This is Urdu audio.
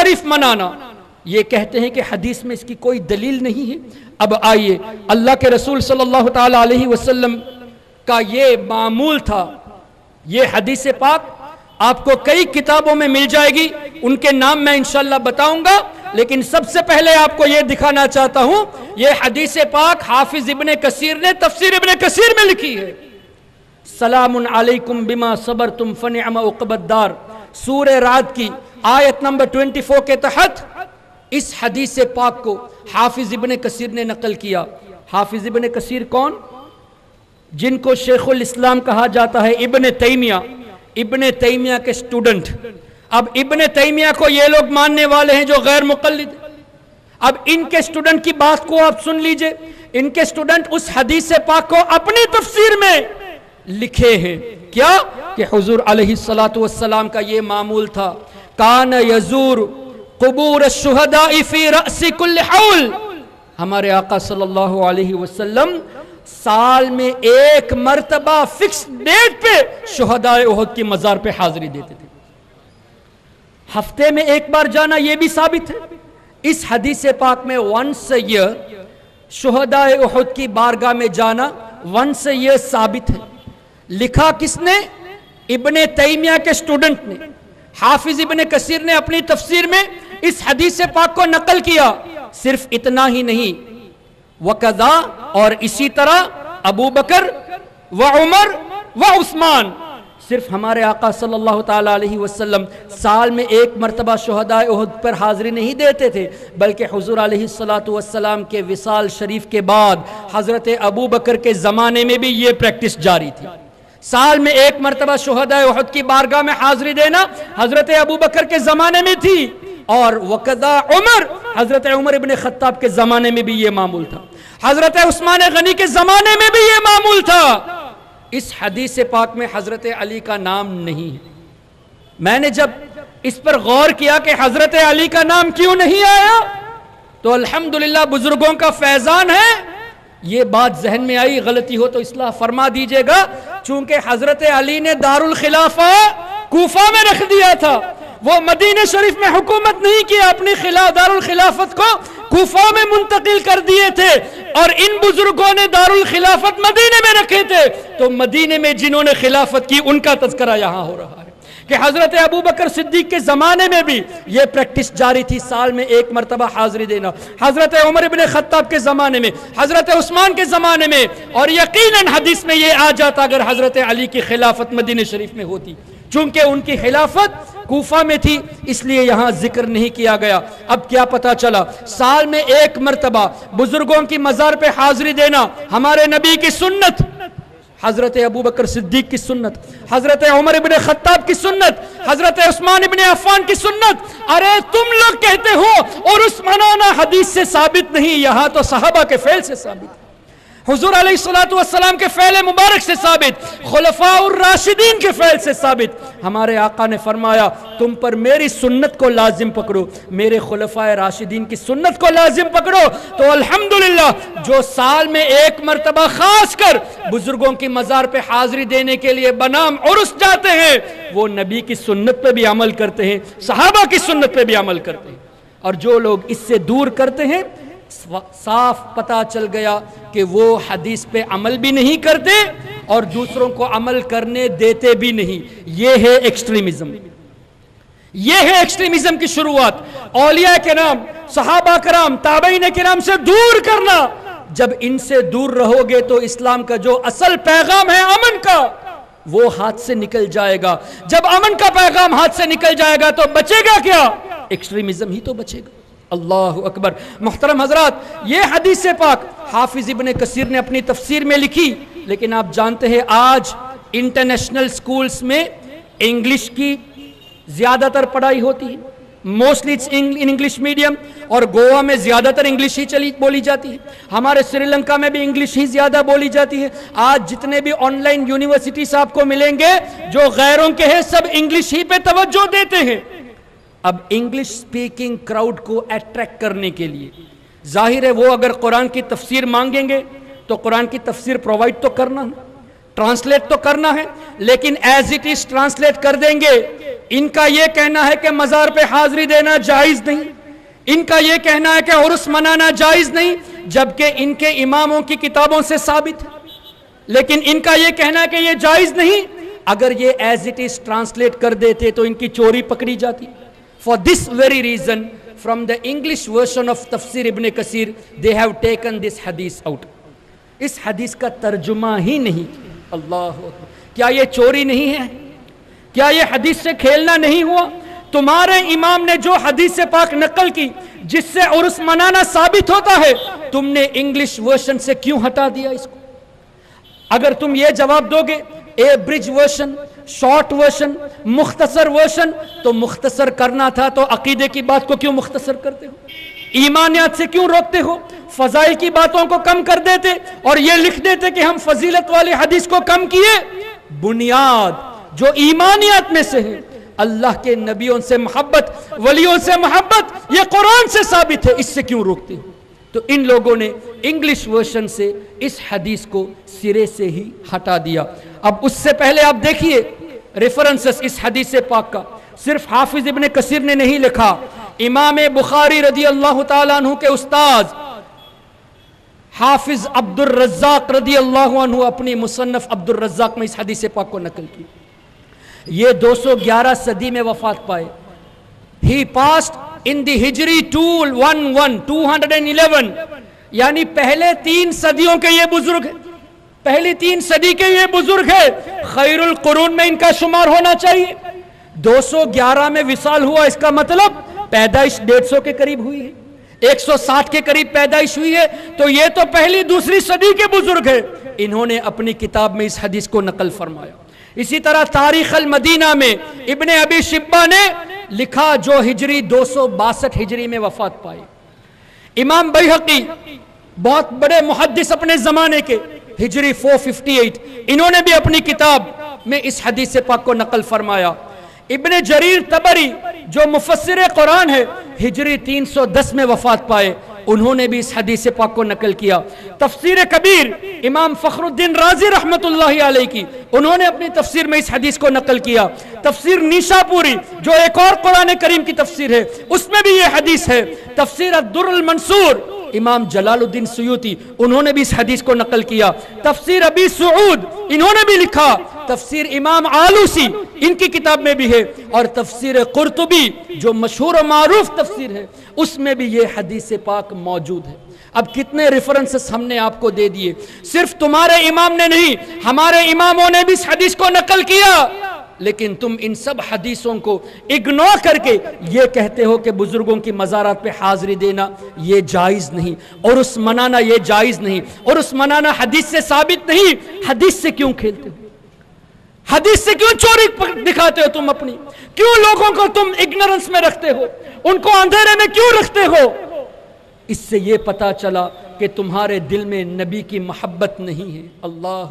شریف منانا، یہ کہتے ہیں کہ حدیث میں اس کی کوئی دلیل نہیں ہے۔ اب آئیے، اللہ کے رسول صلی اللہ تعالی علیہ وسلم کا یہ معمول تھا۔ یہ حدیث پاک آپ کو کئی کتابوں میں مل جائے گی، ان کے نام میں انشاءاللہ بتاؤں گا، لیکن سب سے پہلے آپ کو یہ دکھانا چاہتا ہوں، یہ حدیث پاک حافظ ابن کثیر نے تفسیر ابن کثیر میں لکھی ہے۔ سلام علیکم بما صبرتم فنعم عقبی الدار، سورہ رعد کی آیت نمبر 24 کے تحت اس حدیث پاک کو حافظ ابن کثیر نے نقل کیا۔ حافظ ابن کثیر کون؟ جن کو شیخ الاسلام کہا جاتا ہے، ابن تیمیہ کے سٹوڈنٹ۔ اب ابن تیمیہ کو یہ لوگ ماننے والے ہیں جو غیر مقلد۔ اب ان کے سٹوڈنٹ کی بات کو آپ سن لیجئے، ان کے سٹوڈنٹ اس حدیث پاک کو اپنی تفسیر میں لکھے ہیں کیا کہ حضور علیہ السلام کا یہ معمول تھا، کان یزور قبور الشہداء فی رأس کل حول، ہمارے آقا صلی اللہ علیہ وسلم سال میں ایک مرتبہ فکس ڈیٹ پہ شہداء احد کی مزار پہ حاضری دیتے تھے۔ ہفتے میں ایک بار جانا یہ بھی ثابت ہے۔ اس حدیث پاک میں ونس اے ایئر شہداء احد کی بارگاہ میں جانا ونس اے ایئر ثابت ہے۔ لکھا کس نے؟ ابن تیمیہ کے سٹوڈنٹ نے۔ حافظ ابن کثیر نے اپنی تفسیر میں اس حدیث پاک کو نقل کیا۔ صرف اتنا ہی نہیں، وَقَذَا، اور اسی طرح ابو بکر و عمر و عثمان، صرف ہمارے آقا صلی اللہ تعالی علیہ وسلم سال میں ایک مرتبہ شہداء احد پر حاضری نہیں دیتے تھے، بلکہ حضور علیہ السلام کے وصال شریف کے بعد حضرت ابو بکر کے زمانے میں بھی یہ پریکٹس جاری تھی۔ سال میں ایک مرتبہ شہداء احد کی بارگاہ میں حاضری دینا حضرت ابو بکر کے زمانے میں تھی، اور وقضا عمر، حضرت عمر ابن خطاب کے زمانے میں بھی یہ معمول تھا، حضرت عثمان غنی کے زمانے میں بھی یہ معمول تھا۔ اس حدیث پاک میں حضرت علی کا نام نہیں ہے۔ میں نے جب اس پر غور کیا کہ حضرت علی کا نام کیوں نہیں آیا، تو الحمدللہ بزرگوں کا فیضان ہے، یہ بات ذہن میں آئی، غلطی ہو تو اصلاح فرما دیجئے گا۔ چونکہ حضرت علی نے دارالخلافہ کوفہ میں رکھ دیا تھا، وہ مدینہ شریف میں حکومت نہیں کیا، اپنی دارالخلافت کو کوفہ میں منتقل کر دیے تھے، اور ان بزرگوں نے دارالخلافت مدینہ میں رکھے تھے، تو مدینہ میں جنہوں نے خلافت کی ان کا تذکرہ یہاں ہو رہا ہے کہ حضرت ابو بکر صدیق کے زمانے میں بھی یہ پریکٹس جاری تھی، سال میں ایک مرتبہ حاضری دینا، حضرت عمر ابن خطاب کے زمانے میں، حضرت عثمان کے زمانے میں، اور یقیناً حدیث میں یہ آ جاتا اگر حضرت علی کی خلافت مدینہ شریف میں ہوتی، چونکہ ان کی خلافت کوفہ میں تھی اس لیے یہاں ذکر نہیں کیا گیا۔ اب کیا پتا چلا، سال میں ایک مرتبہ بزرگوں کی مزار پہ حاضری دینا ہمارے نبی کی سنت، حضرت ابو بکر صدیق کی سنت، حضرت عمر ابن خطاب کی سنت، حضرت عثمان ابن عفان کی سنت۔ ارے تم لوگ کہتے ہو اور اس منانا حدیث سے ثابت نہیں، یہاں تو صحابہ کے فعل سے ثابت، حضور علیہ السلام کے فعل مبارک سے ثابت، خلفاء الراشدین کے فعل سے ثابت۔ ہمارے آقا نے فرمایا تم پر میری سنت کو لازم پکڑو، میرے خلفاء راشدین کی سنت کو لازم پکڑو۔ تو الحمدللہ جو سال میں ایک مرتبہ خاص کر بزرگوں کی مزار پہ حاضری دینے کے لیے بنام عرس جاتے ہیں، وہ نبی کی سنت پہ بھی عمل کرتے ہیں، صحابہ کی سنت پہ بھی عمل کرتے ہیں، اور جو لوگ اس سے دور کرتے ہیں صاف پتا چل گیا کہ وہ حدیث پہ عمل بھی نہیں کرتے اور دوسروں کو عمل کرنے دیتے بھی نہیں۔ یہ ہے ایکسٹریمزم، یہ ہے ایکسٹریمزم کی شروعات، اولیاء کرام، صحابہ کرام، تابعین کرام سے دور کرنا۔ جب ان سے دور رہو گے تو اسلام کا جو اصل پیغام ہے امن کا، وہ ہاتھ سے نکل جائے گا۔ جب امن کا پیغام ہاتھ سے نکل جائے گا تو بچے گا کیا؟ ایکسٹریمزم ہی تو بچے گا۔ اللہ اکبر۔ محترم حضرات، یہ حدیث پاک حافظ ابن کثیر نے اپنی تفسیر میں لکھی، لیکن آپ جانتے ہیں آج انٹرنیشنل سکولز میں انگلش کی زیادہ تر پڑھائی ہوتی ہے، موسٹلی انگلش میڈیم، اور گوا میں زیادہ تر انگلش ہی بولی جاتی ہے، ہمارے سری لنکا میں بھی انگلش ہی زیادہ بولی جاتی ہے۔ آج جتنے بھی آن لائن یونیورسٹیز آپ کو ملیں گے جو غیروں کے ہیں، سب انگلش ہی پہ توجہ دیتے ہیں۔ اب انگلش سپیکنگ کراؤڈ کو اٹریکٹ کرنے کے لیے ظاہر ہے وہ اگر قرآن کی تفسیر مانگیں گے تو قرآن کی تفسیر پرووائڈ تو کرنا ہے، ٹرانسلیٹ تو کرنا ہے، لیکن ایز اٹ از ٹرانسلیٹ کر دیں گے، ان کا یہ کہنا ہے کہ مزار پہ حاضری دینا جائز نہیں، ان کا یہ کہنا ہے کہ عرس منانا جائز نہیں، جبکہ ان کے اماموں کی کتابوں سے ثابت ہے، لیکن ان کا یہ کہنا ہے کہ یہ جائز نہیں۔ اگر یہ ایز اٹ از ٹرانسلیٹ کر دیتے تو ان کی چوری پکڑی جاتی۔ For this very reason, from the English version of تفسیر ابن کثیر, they have taken this hadith out. اس حدیث کا ترجمہ ہی نہیں۔ اللہ اکبر، کیا یہ چوری نہیں ہے؟ کیا یہ حدیث سے کھیلنا نہیں ہوا؟ تمہارے امام نے جو حدیث پاک نقل کی جس سے عرس منانا ثابت ہوتا ہے، تم نے انگلش ورشن سے کیوں ہٹا دیا اس کو؟ اگر تم یہ جواب دو گے اے برج ورشن، شارٹ ورشن، مختصر ورشن، تو مختصر کرنا تھا تو عقیدے کی بات کو کیوں مختصر کرتے ہو؟ ایمانیات سے کیوں روکتے ہو؟ فضائل کی باتوں کو کم کر دیتے اور یہ لکھ دیتے کہ ہم فضیلت والے حدیث کو کم کیے۔ بنیاد جو ایمانیات میں سے ہے، اللہ کے نبیوں سے محبت، ولیوں سے محبت، یہ قرآن سے ثابت ہے، اس سے کیوں روکتے ہو؟ تو ان لوگوں نے انگلش ورشن سے اس حدیث کو سرے سے ہی ہٹا دیا۔ اب اس سے پہلے آپ دیکھیے ریفرنسز اس حدیث پاک کا صرف حافظ ابن کثیر نے نہیں لکھا، امام بخاری رضی اللہ تعالیٰ عنہ کے استاذ حافظ عبد الرزاق رضی اللہ عنہ اپنی مصنف عبد الرزاق میں اس حدیث پاک کو نقل کی۔ یہ 211 صدی میں وفات پائے۔ He passed in the Hijri 211 یعنی پہلے 3 صدیوں کے یہ بزرگ ہیں، پہلی 3 صدی کے یہ بزرگ ہیں، خیر القرون میں ان کا شمار ہونا چاہیے۔ 211 میں وصال ہوا، اس کا مطلب پیدائش 150 کے قریب ہوئی ہے، 160 کے قریب پیدائش ہوئی ہے، تو یہ تو پہلی دوسری صدی کے بزرگ ہیں۔ انہوں نے اپنی کتاب میں اس حدیث کو نقل فرمایا۔ اسی طرح تاریخ المدینہ میں ابن ابی شبہ نے لکھا جو ہجری 262 ہجری میں وفات پائے۔ امام بیہقی بہت بڑے محدث اپنے زمانے کے، ہجری 458، انہوں نے بھی اپنی کتاب میں اس حدیث پاک کو نقل فرمایا۔ ابن جریر طبری جو مفسر قرآن ہے، ہجری 310 میں وفات پائے، انہوں نے بھی اس حدیث پاک کو نقل کیا۔ تفسیر کبیر امام فخر الدین رازی رحمت اللہ علیہ کی، انہوں نے اپنی تفسیر میں اس حدیث کو نقل کیا۔ تفسیر نیشاپوری جو ایک اور قرآن کریم کی تفسیر ہے، اس میں بھی یہ حدیث ہے۔ تفسیر الدر المنصور امام جلال الدین سیوطی، انہوں نے بھی اس حدیث کو نقل کیا۔ تفسیر ابی سعود انہوں نے بھی لکھا، تفسیر امام آلوسی ان کی کتاب میں بھی ہے، اور تفسیر قرطبی جو مشہور و معروف تفسیر ہے، اس میں بھی یہ حدیث پاک موجود ہے۔ اب کتنے ریفرنسز ہم نے آپ کو دے دیے، صرف تمہارے امام نے نہیں، ہمارے اماموں نے بھی اس حدیث کو نقل کیا، لیکن تم ان سب حدیثوں کو اگنور کر کے یہ کہتے ہو کہ بزرگوں کی مزارات پہ حاضری دینا یہ جائز نہیں، اور اس منانا یہ جائز نہیں، اور اس منانا حدیث سے ثابت نہیں۔ حدیث سے کیوں کھیلتے ہو؟ حدیث سے کیوں چوری دکھاتے ہو تم اپنی؟ کیوں لوگوں کو تم اگنورنس میں رکھتے ہو؟ ان کو اندھیرے میں کیوں رکھتے ہو؟ اس سے یہ پتا چلا کہ تمہارے دل میں نبی کی محبت نہیں ہے۔ اللہ